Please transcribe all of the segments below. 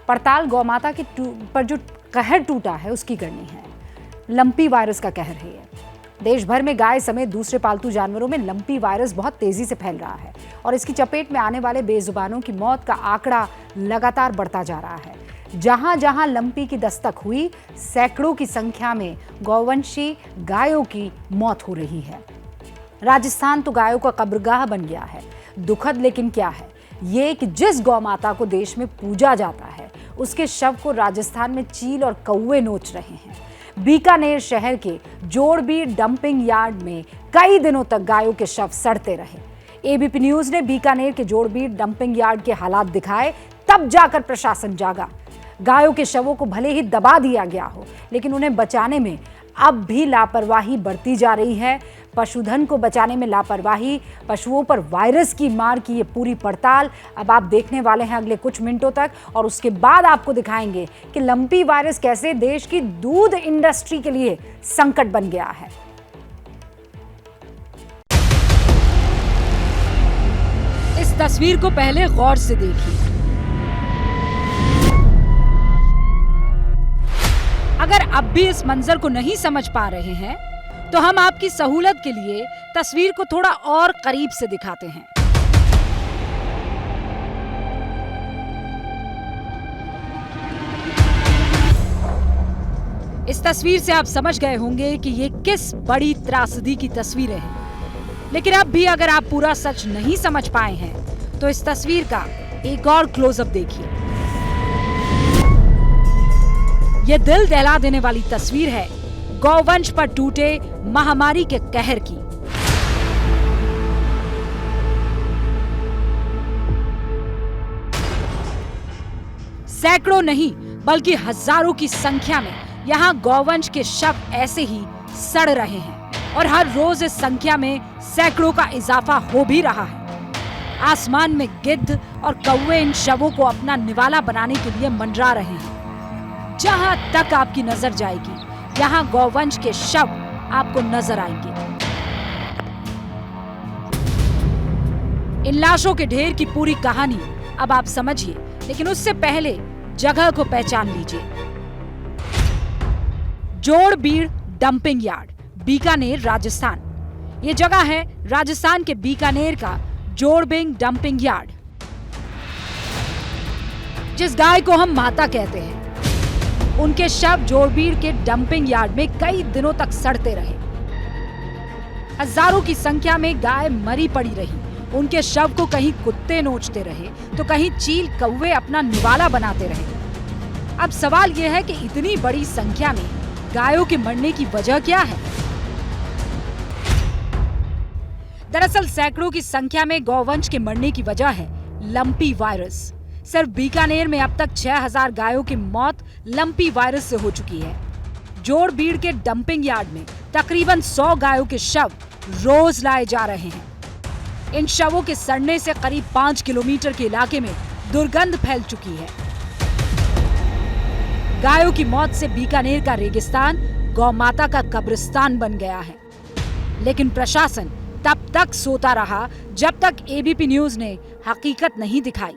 पड़ताल गौमाता के पर जो कहर टूटा है उसकी करनी है। लंपी वायरस का कहर है ये। देश भर में गाय समेत दूसरे पालतू जानवरों में लंपी वायरस बहुत तेजी से फैल रहा है और इसकी चपेट में आने वाले बेजुबानों की मौत का आंकड़ा लगातार बढ़ता जा रहा है। जहां जहां लंपी की दस्तक हुई, सैकड़ों की संख्या में गौवंशी गायों की मौत हो रही है। राजस्थान तो गायों का कब्रगाह बन गया है। दुखद लेकिन क्या है ये कि जिस गौमाता को देश में पूजा जाता है उसके शव को राजस्थान में चील और कौवे नोच रहे हैं। बीकानेर शहर के जोड़बीड़ डंपिंग यार्ड में कई दिनों तक गायों के शव सड़ते रहे। एबीपी न्यूज ने बीकानेर के जोड़बीड़ डंपिंग यार्ड के हालात दिखाए, तब जाकर प्रशासन जागा। गायों के शवों को भले ही दबा दिया गया हो, लेकिन उन्हें बचाने में अब भी लापरवाही बढ़ती जा रही है। पशुधन को बचाने में लापरवाही, पशुओं पर वायरस की मार की ये पूरी पड़ताल अब आप देखने वाले हैं अगले कुछ मिनटों तक, और उसके बाद आपको दिखाएंगे कि लंपी वायरस कैसे देश की दूध इंडस्ट्री के लिए संकट बन गया है। इस तस्वीर को पहले गौर से देखिए। अगर अब भी इस मंजर को नहीं समझ पा रहे हैं तो हम आपकी सहूलत के लिए तस्वीर को थोड़ा और करीब से दिखाते हैं। इस तस्वीर से आप समझ गए होंगे कि ये किस बड़ी त्रासदी की तस्वीरें हैं। लेकिन अब भी अगर आप पूरा सच नहीं समझ पाए हैं तो इस तस्वीर का एक और क्लोजअप देखिए। ये दिल दहला देने वाली तस्वीर है गौवंश पर टूटे महामारी के कहर की। सैकड़ों नहीं बल्कि हजारों की संख्या में यहाँ गौवंश के शव ऐसे ही सड़ रहे हैं और हर रोज इस संख्या में सैकड़ों का इजाफा हो भी रहा है। आसमान में गिद्ध और कौवे इन शवों को अपना निवाला बनाने के लिए मंडरा रहे हैं। जहां तक आपकी नजर जाएगी यहाँ गौवंश के शव आपको नजर आएंगे। इन लाशों के ढेर की पूरी कहानी अब आप समझिए, लेकिन उससे पहले जगह को पहचान लीजिए। Jorbeer dumping yard, Bikaner, Rajasthan. ये जगह है राजस्थान के बीकानेर का जोड़बीड़ डंपिंग यार्ड। जिस गाय को हम माता कहते हैं, उनके शव जोड़बीड़ के डंपिंग यार्ड में कई दिनों तक सड़ते रहे। हजारों की संख्या में गाय मरी पड़ी रही। उनके शव को कहीं कुत्ते नोचते रहे तो कहीं चील कौवे अपना निवाला बनाते रहे। अब सवाल यह है कि इतनी बड़ी संख्या में गायों के मरने की वजह क्या है? दरअसल सैकड़ों की संख्या में गौवंश के मरने की वजह है लंपी वायरस। सिर्फ बीकानेर में अब तक 6000 गायों की मौत लंपी वायरस से हो चुकी है। जोड़बीड़ के डंपिंग यार्ड में तकरीबन 100 गायों के शव रोज लाए जा रहे हैं। इन शवों के सड़ने से करीब 5 किलोमीटर के इलाके में दुर्गंध फैल चुकी है। गायों की मौत से बीकानेर का रेगिस्तान गौमाता का कब्रिस्तान बन गया है। लेकिन प्रशासन तब तक सोता रहा जब तक एबीपी न्यूज ने हकीकत नहीं दिखाई।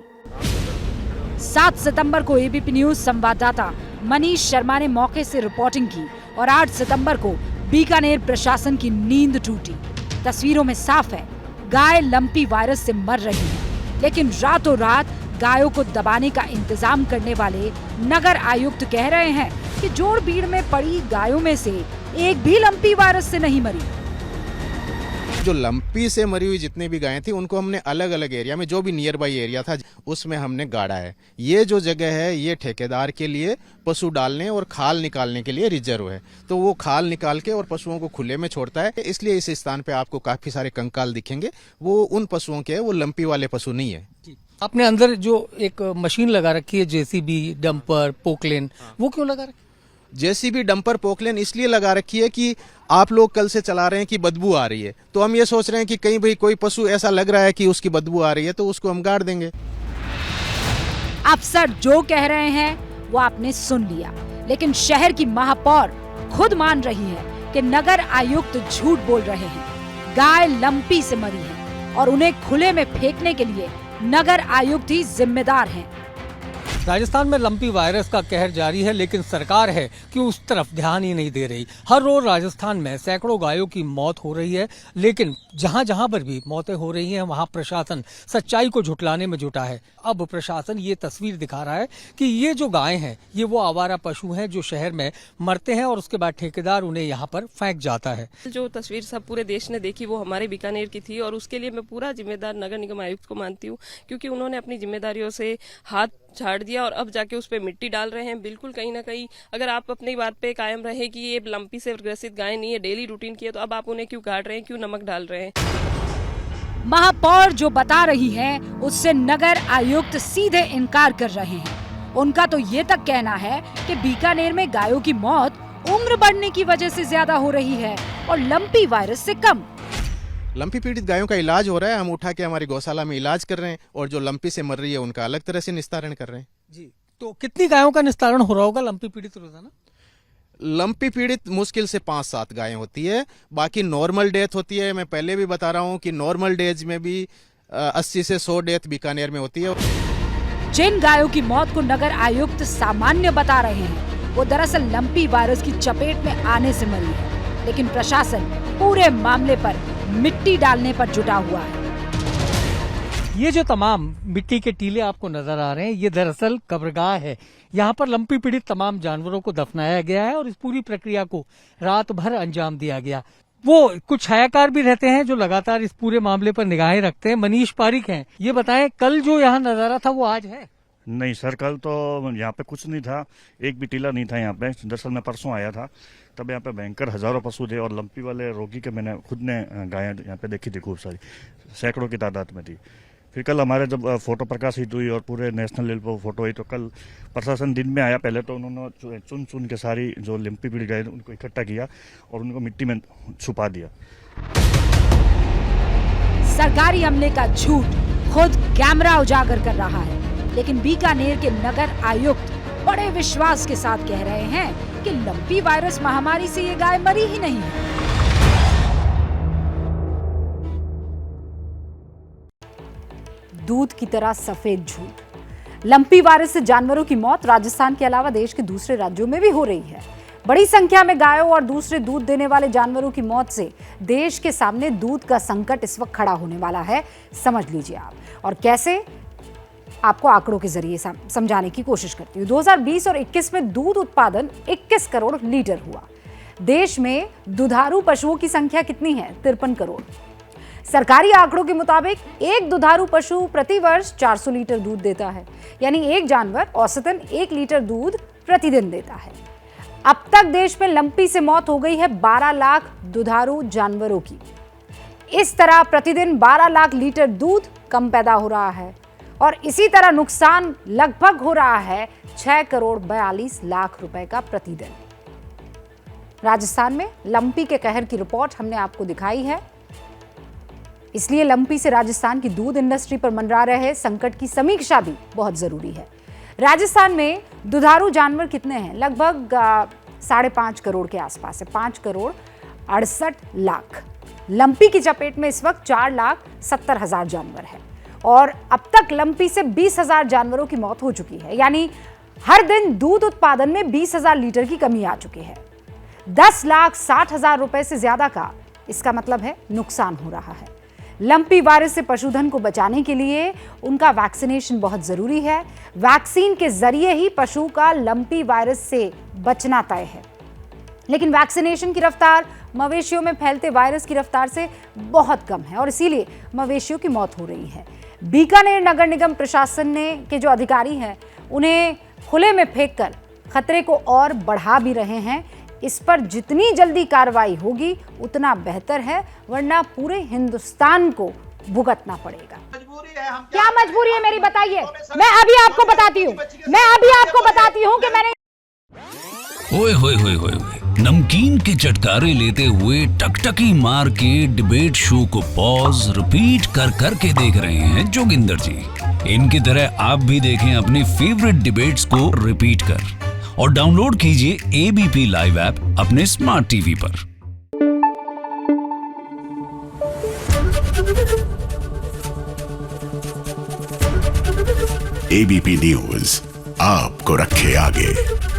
7 सितंबर को एबीपी न्यूज संवाददाता मनीष शर्मा ने मौके से रिपोर्टिंग की और 8 सितंबर को बीकानेर प्रशासन की नींद टूटी। तस्वीरों में साफ है गाय लंपी वायरस से मर रही है, लेकिन रातों रात गायों को दबाने का इंतजाम करने वाले नगर आयुक्त कह रहे हैं कि जोड़बीड़ में पड़ी गायों में से एक भी लंपी वायरस से नहीं मरी। जो लंपी से मरी हुई जितनी भी गायें थी उनको हमने अलग अलग एरिया में, जो भी नियर बाई एरिया था, उसमें हमने गाड़ा है। ये जो जगह है ये ठेकेदार के लिए पशु डालने और खाल निकालने के लिए रिजर्व है, तो वो खाल निकाल के और पशुओं को खुले में छोड़ता है। इसलिए इस स्थान पे आपको काफी सारे कंकाल दिखेंगे। वो उन पशुओं के है, वो लंपी वाले पशु नहीं है। आपने अंदर जो एक मशीन लगा रखी है, जेसीबी, डंपर, पोकलेन, वो क्यों लगा रखी? जेसीबी, डंपर, पोकलेन इसलिए लगा रखी है कि आप लोग कल से चला रहे हैं कि बदबू आ रही है, तो हम ये सोच रहे हैं कि कहीं भाई कोई पशु ऐसा लग रहा है कि उसकी बदबू आ रही है तो उसको हम गाड़ देंगे। अफसर जो कह रहे हैं वो आपने सुन लिया, लेकिन शहर की महापौर खुद मान रही है कि नगर आयुक्त झूठ बोल रहे हैं। गाय लंपी से मरी है और उन्हें खुले में फेंकने के लिए नगर आयुक्त ही जिम्मेदार हैं। राजस्थान में लंपी वायरस का कहर जारी है, लेकिन सरकार है कि उस तरफ ध्यान ही नहीं दे रही। हर रोज राजस्थान में सैकड़ों गायों की मौत हो रही है, लेकिन जहां जहां पर भी मौतें हो रही हैं वहां प्रशासन सच्चाई को झुटलाने में जुटा है। अब प्रशासन ये तस्वीर दिखा रहा है कि ये जो गायें हैं ये वो आवारा पशु हैं जो शहर में मरते हैं और उसके बाद ठेकेदार उन्हें यहाँ पर फेंक जाता है। जो तस्वीर सब पूरे देश ने देखी वो हमारे बीकानेर की थी और उसके लिए मैं पूरा जिम्मेदार नगर निगम आयुक्त को मानती हूँ, क्योंकि उन्होंने अपनी जिम्मेदारियों से हाथ झाड़ दिया और अब जाके उस पे मिट्टी डाल रहे हैं। बिल्कुल कहीं ना कहीं अगर आप अपनी बात पे कायम रहे कि ये लंपी से ग्रसित गाय नहीं है, डेली रूटीन की है, तो अब आप उन्हें क्यों काट रहे हैं, क्यों नमक डाल रहे हैं? महापौर जो बता रही हैं उससे नगर आयुक्त सीधे इनकार कर रहे हैं। उनका तो ये तक कहना है कि बीकानेर में गायों की मौत उम्र बढ़ने की वजह से ज्यादा हो रही है और लंपी वायरस से कम। लंपी पीड़ित गायों का इलाज हो रहा है, हम उठा के हमारी गौशाला में इलाज कर रहे हैं, और जो लंपी से मर रही है उनका अलग तरह से निस्तारण कर रहे हैं। जी, तो कितनी गायों का निस्तारण हो रहा होगा लंपी पीड़ित रोजाना? लंपी पीड़ित मुश्किल से 5-7 गायें होती है, बाकी नॉर्मल डेथ होती है। मैं पहले भी बता रहा हूँ कि नॉर्मल डेज में भी 80 से 100 डेथ बीकानेर में होती है। जिन गायों की मौत को नगर आयुक्त सामान्य बता रहे हैं वो दरअसल लंपी वायरस की चपेट में आने से मरी है, लेकिन प्रशासन पूरे मामले पर मिट्टी डालने पर जुटा हुआ है। ये जो तमाम मिट्टी के टीले आपको नजर आ रहे हैं ये दरअसल कब्रगाह है। यहाँ पर लंपी पीड़ित तमाम जानवरों को दफनाया गया है और इस पूरी प्रक्रिया को रात भर अंजाम दिया गया। वो कुछ छायाकार भी रहते हैं जो लगातार इस पूरे मामले पर निगाहें रखते हैं। मनीष पारिक हैं, ये बताएं कल जो यहाँ नजारा था वो आज है? नहीं सर, कल तो यहाँ पे कुछ नहीं था, एक भी टीला नहीं था यहाँ पे। दरअसल मैं परसों आया था, तब यहाँ पे भयंकर हजारों पशु थे और लंपी वाले रोगी के मैंने खुद ने गायें यहाँ पे देखी थी, खूब सारी, सैकड़ों की तादाद में थी। फिर कल हमारे जब फोटो प्रकाशित हुई और पूरे नेशनल लेवल पर फोटो हुई तो कल प्रशासन दिन में आया। पहले तो उन्होंने चुन चुन के सारी जो लंपी पीड़ित गायें उनको इकट्ठा किया और उनको मिट्टी में छुपा दिया। सरकारी अमले का झूठ खुद कैमरा उजागर कर रहा है, लेकिन बीकानेर के नगर आयुक्त बड़े विश्वास के साथ कह रहे हैं कि लंपी वायरस महामारी से ये गाय मरी ही नहीं है। दूध की तरह सफेद झूठ। लंपी वायरस से जानवरों की मौत राजस्थान के अलावा देश के दूसरे राज्यों में भी हो रही है। बड़ी संख्या में गायों और दूसरे दूध देने वाले जानवरों की मौत से देश के सामने दूध का संकट इस वक्त खड़ा होने वाला है। समझ लीजिए आप, और कैसे आपको आंकड़ों के जरिए समझाने की कोशिश करती हूँ। 2020 और 21 में दूध उत्पादन 21 करोड़ लीटर हुआ। देश में दुधारू पशुओं की संख्या कितनी है? 53 करोड़। सरकारी आंकड़ों के मुताबिक एक दुधारू पशु प्रति वर्ष 400 लीटर दूध देता है, यानी एक जानवर औसतन 1 लीटर दूध प्रतिदिन देता है। अब तक देश में लंपी से मौत हो गई है 12 लाख दुधारू जानवरों की। इस तरह प्रतिदिन 12 लाख लीटर दूध कम पैदा हो रहा है और इसी तरह नुकसान लगभग हो रहा है 6 करोड़ 42 लाख रुपए का प्रतिदिन। राजस्थान में लंपी के कहर की रिपोर्ट हमने आपको दिखाई है, इसलिए लंपी से राजस्थान की दूध इंडस्ट्री पर मंडरा रहे संकट की समीक्षा भी बहुत जरूरी है। राजस्थान में दुधारू जानवर कितने हैं? लगभग 5.5 करोड़ के आसपास है, 5 करोड़ 68 लाख। लंपी की चपेट में इस वक्त 4,70,000 जानवर है और अब तक लंपी से 20,000 जानवरों की मौत हो चुकी है, यानी हर दिन दूध उत्पादन में 20,000 लीटर की कमी आ चुकी है। 10,60,000 रुपए से ज्यादा का इसका मतलब है नुकसान हो रहा है। लंपी वायरस से पशुधन को बचाने के लिए उनका वैक्सीनेशन बहुत जरूरी है। वैक्सीन के जरिए ही पशु का लंपी वायरस से बचना तय है, लेकिन वैक्सीनेशन की रफ्तार मवेशियों में फैलते वायरस की रफ्तार से बहुत कम है और इसीलिए मवेशियों की मौत हो रही है। बीकानेर नगर निगम प्रशासन ने के जो अधिकारी हैं उन्हें खुले में फेंककर खतरे को और बढ़ा भी रहे हैं। इस पर जितनी जल्दी कार्रवाई होगी उतना बेहतर है, वरना पूरे हिंदुस्तान को भुगतना पड़ेगा। क्या मजबूरी है मेरी, बताइए। मैं अभी आपको बताती हूँ कि मैंने ओए होए होए होए नमकीन के चटकारे लेते हुए टकटकी मार के डिबेट शो को पॉज रिपीट कर कर के देख रहे हैं जोगिंदर जी। इनकी तरह आप भी देखें अपनी फेवरेट डिबेट्स को रिपीट कर और डाउनलोड कीजिए एबीपी लाइव ऐप अपने स्मार्ट टीवी पर। एबीपी न्यूज आपको रखे आगे।